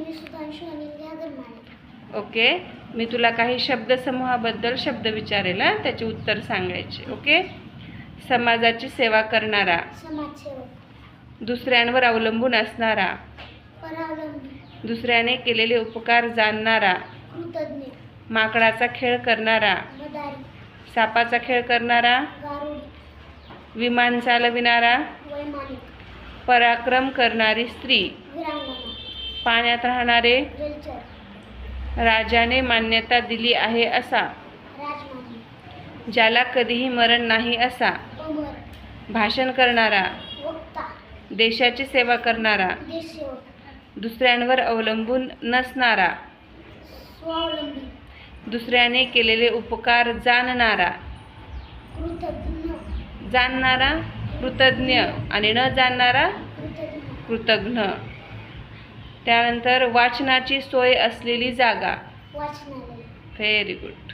मी Sudhanshu Anil घागरमाने. Okay, मी तुला काही शब्दसमूहाबद्दल शब्द विचारेल, त्याचे उत्तर सांगायचे. ओके. समाजाची सेवा करणारा, समाजसेवक. दुसऱ्यांवर अवलंबून असणारा, परावलंबी. दुसऱ्याने केलेले उपकार जाणणारा, कृतज्ञ. माकडाचा खेळ करणारा, मदारी. सापाचा खेळ करणारा, गारुडी. विमान चालविणारा, वैमानिक. पराक्रम करणारी स्त्री, वीरांगना. पाण्यात राहणारे, जलचर. राजाने मान्यता दिली आहे असा, राजमानी. ज्याला कधीही मरण नाही असा, अमर. भाषण करणारा, वक्ता. देशाची सेवा करणारा, देशसेवक. दुसऱ्यांवर अवलंबून नसणारा, स्वावलंबी. दुसऱ्याने केलेले उपकार जाणणारा, कृतज्ञ. जाणणारा कृतज्ञ आणि न जाणणारा कृतज्ञ. कृतज्ञ. त्यानंतर वाचनाची सोय असलेली जागा. वाचनालय. Very good.